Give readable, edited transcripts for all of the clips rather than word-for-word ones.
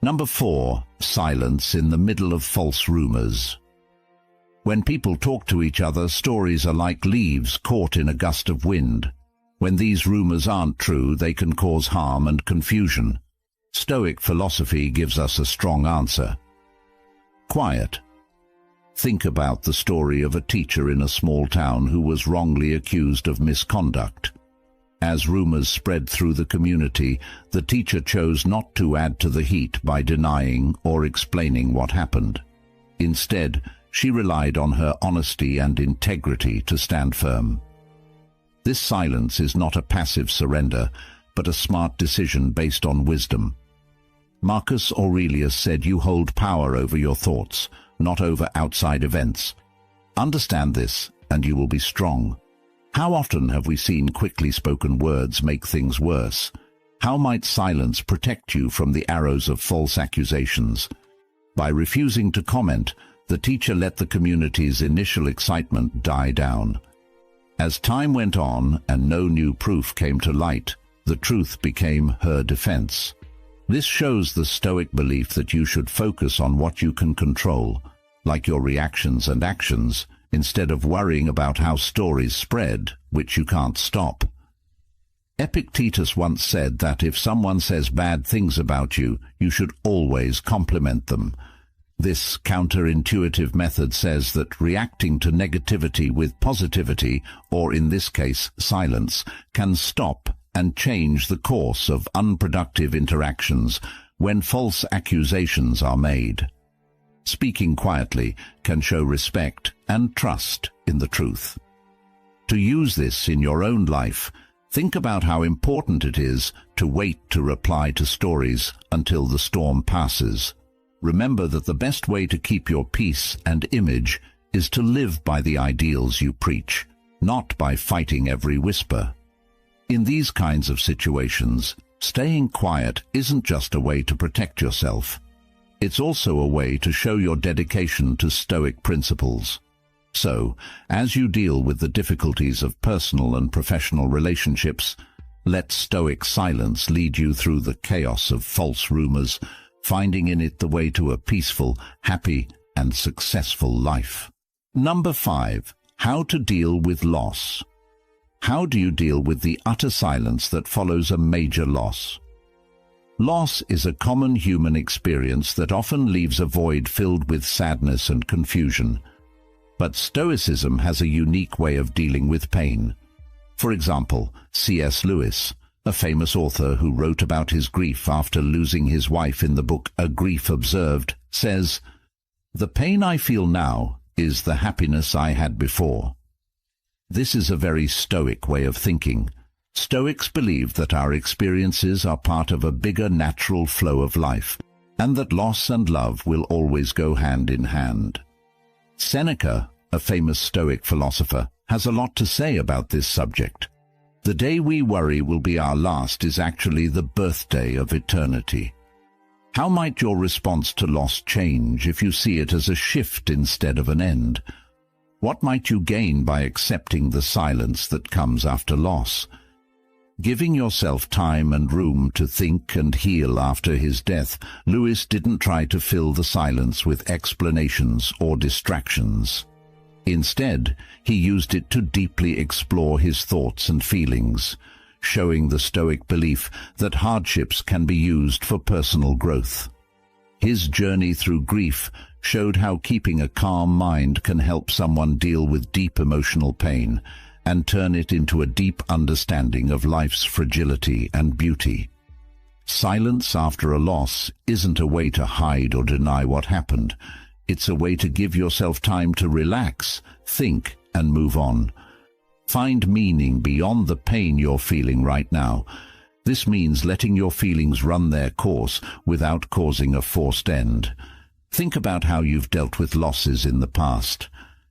Number 4. Silence in the middle of false rumors. When people talk to each other, stories are like leaves caught in a gust of wind. When these rumors aren't true, they can cause harm and confusion. Stoic philosophy gives us a strong answer. Quiet. Think about the story of a teacher in a small town who was wrongly accused of misconduct. As rumors spread through the community, the teacher chose not to add to the heat by denying or explaining what happened. Instead, she relied on her honesty and integrity to stand firm. This silence is not a passive surrender, but a smart decision based on wisdom. Marcus Aurelius said, "You hold power over your thoughts, not over outside events." Understand this, and you will be strong. How often have we seen quickly spoken words make things worse? How might silence protect you from the arrows of false accusations? By refusing to comment, the teacher let the community's initial excitement die down. As time went on and no new proof came to light, the truth became her defense. This shows the Stoic belief that you should focus on what you can control, like your reactions and actions, instead of worrying about how stories spread, which you can't stop. Epictetus once said that if someone says bad things about you, you should always compliment them. This counterintuitive method says that reacting to negativity with positivity, or in this case silence, can stop and change the course of unproductive interactions when false accusations are made. Speaking quietly can show respect and trust in the truth. To use this in your own life, think about how important it is to wait to reply to stories until the storm passes. Remember that the best way to keep your peace and image is to live by the ideals you preach, not by fighting every whisper. In these kinds of situations, staying quiet isn't just a way to protect yourself. It's also a way to show your dedication to Stoic principles. So, as you deal with the difficulties of personal and professional relationships, let Stoic silence lead you through the chaos of false rumors, finding in it the way to a peaceful, happy, and successful life. Number 5. How to deal with loss. How do you deal with the utter silence that follows a major loss? Loss is a common human experience that often leaves a void filled with sadness and confusion. But Stoicism has a unique way of dealing with pain. For example, C.S. Lewis, a famous author who wrote about his grief after losing his wife in the book A Grief Observed, says, "The pain I feel now is the happiness I had before." This is a very Stoic way of thinking. Stoics believe that our experiences are part of a bigger natural flow of life, and that loss and love will always go hand in hand. Seneca, a famous Stoic philosopher, has a lot to say about this subject. The day we worry will be our last is actually the birthday of eternity. How might your response to loss change if you see it as a shift instead of an end? What might you gain by accepting the silence that comes after loss? Giving yourself time and room to think and heal after his death, Lewis didn't try to fill the silence with explanations or distractions. Instead, he used it to deeply explore his thoughts and feelings, showing the Stoic belief that hardships can be used for personal growth. His journey through grief showed how keeping a calm mind can help someone deal with deep emotional pain and turn it into a deep understanding of life's fragility and beauty. Silence after a loss isn't a way to hide or deny what happened. It's a way to give yourself time to relax, think, and move on. Find meaning beyond the pain you're feeling right now. This means letting your feelings run their course without causing a forced end. Think about how you've dealt with losses in the past.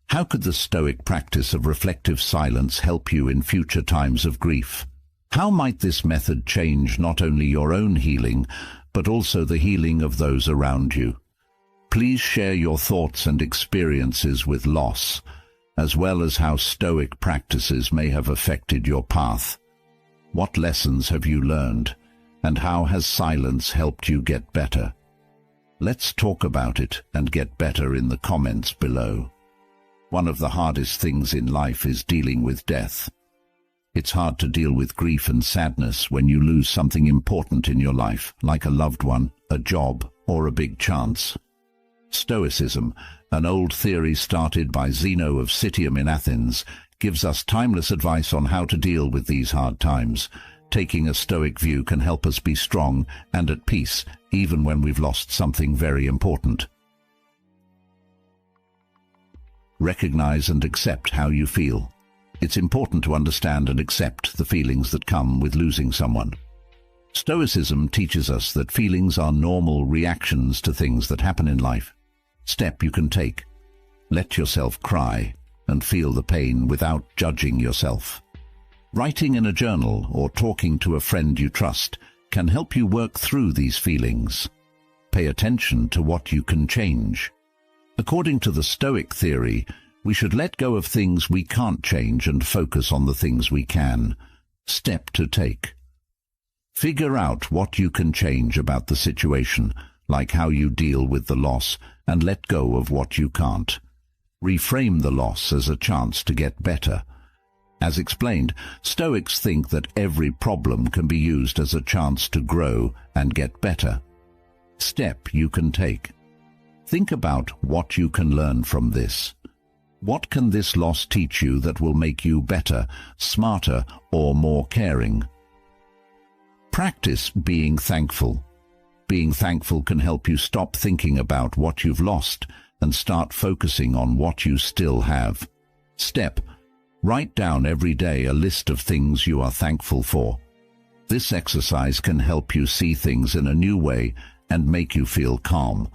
How could the Stoic practice of reflective silence help you in future times of grief? How might this method change not only your own healing, but also the healing of those around you? Please share your thoughts and experiences with loss, as well as how Stoic practices may have affected your path. What lessons have you learned, and how has silence helped you get better? Let's talk about it and get better in the comments below. One of the hardest things in life is dealing with death. It's hard to deal with grief and sadness when you lose something important in your life, like a loved one, a job, or a big chance. Stoicism, an old theory started by Zeno of Citium in Athens, gives us timeless advice on how to deal with these hard times. Taking a Stoic view can help us be strong and at peace, even when we've lost something very important. Recognize and accept how you feel. It's important to understand and accept the feelings that come with losing someone. Stoicism teaches us that feelings are normal reactions to things that happen in life. Step you can take. Let yourself cry and feel the pain without judging yourself. Writing in a journal or talking to a friend you trust can help you work through these feelings. Pay attention to what you can change. According to the Stoic theory, we should let go of things we can't change and focus on the things we can. Step to take. Figure out what you can change about the situation, like how you deal with the loss, and let go of what you can't. Reframe the loss as a chance to get better. As explained, Stoics think that every problem can be used as a chance to grow and get better. Step you can take. Think about what you can learn from this. What can this loss teach you that will make you better, smarter, or more caring? Practice being thankful. Being thankful can help you stop thinking about what you've lost and start focusing on what you still have. Step: write down every day a list of things you are thankful for. This exercise can help you see things in a new way and make you feel calm.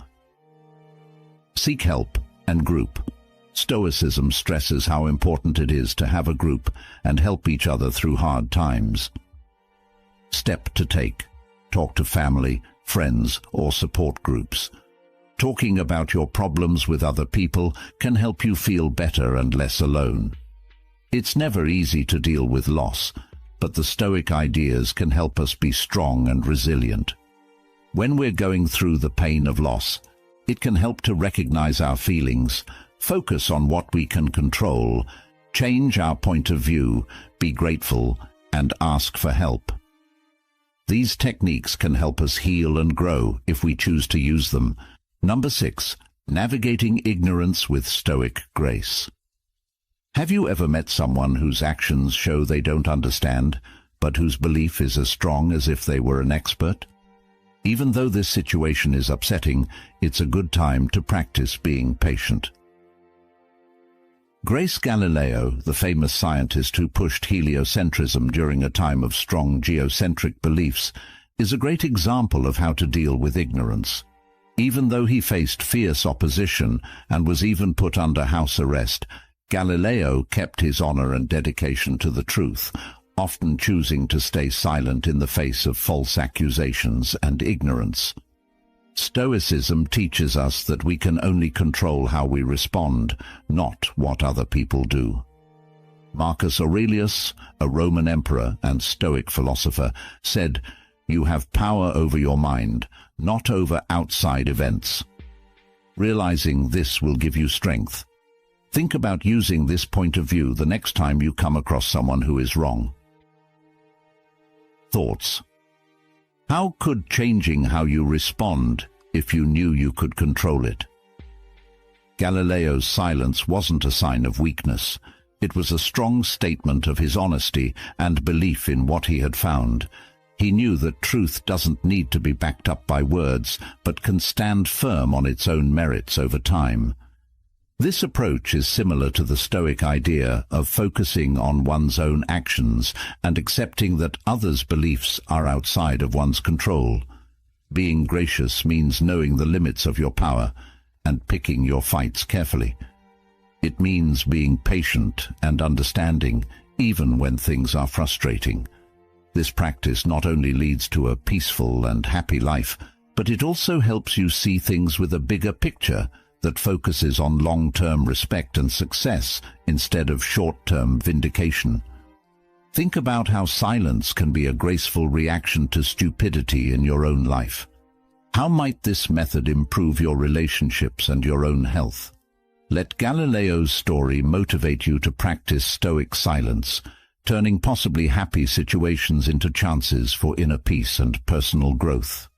Seek help and group. Stoicism stresses how important it is to have a group and help each other through hard times. Step to take. Talk to family, friends, or support groups. Talking about your problems with other people can help you feel better and less alone. It's never easy to deal with loss, but the Stoic ideas can help us be strong and resilient. When we're going through the pain of loss, it can help to recognize our feelings, focus on what we can control, change our point of view, be grateful, and ask for help. These techniques can help us heal and grow if we choose to use them. Number 6. Navigating ignorance with Stoic grace. Have you ever met someone whose actions show they don't understand, but whose belief is as strong as if they were an expert? Even though this situation is upsetting, it's a good time to practice being patient. Galileo, the famous scientist who pushed heliocentrism during a time of strong geocentric beliefs, is a great example of how to deal with ignorance. Even though he faced fierce opposition and was even put under house arrest, Galileo kept his honor and dedication to the truth, often choosing to stay silent in the face of false accusations and ignorance. Stoicism teaches us that we can only control how we respond, not what other people do. Marcus Aurelius, a Roman emperor and Stoic philosopher, said, "You have power over your mind, not over outside events." Realizing this will give you strength. Think about using this point of view the next time you come across someone who is wrong. Thoughts. How could changing how you respond if you knew you could control it? Galileo's silence wasn't a sign of weakness. It was a strong statement of his honesty and belief in what he had found. He knew that truth doesn't need to be backed up by words, but can stand firm on its own merits over time. This approach is similar to the Stoic idea of focusing on one's own actions and accepting that others' beliefs are outside of one's control. Being gracious means knowing the limits of your power and picking your fights carefully. It means being patient and understanding, even when things are frustrating. This practice not only leads to a peaceful and happy life, but it also helps you see things with a bigger picture that focuses on long-term respect and success instead of short-term vindication. Think about how silence can be a graceful reaction to stupidity in your own life. How might this method improve your relationships and your own health? Let Galileo's story motivate you to practice Stoic silence, turning possibly happy situations into chances for inner peace and personal growth.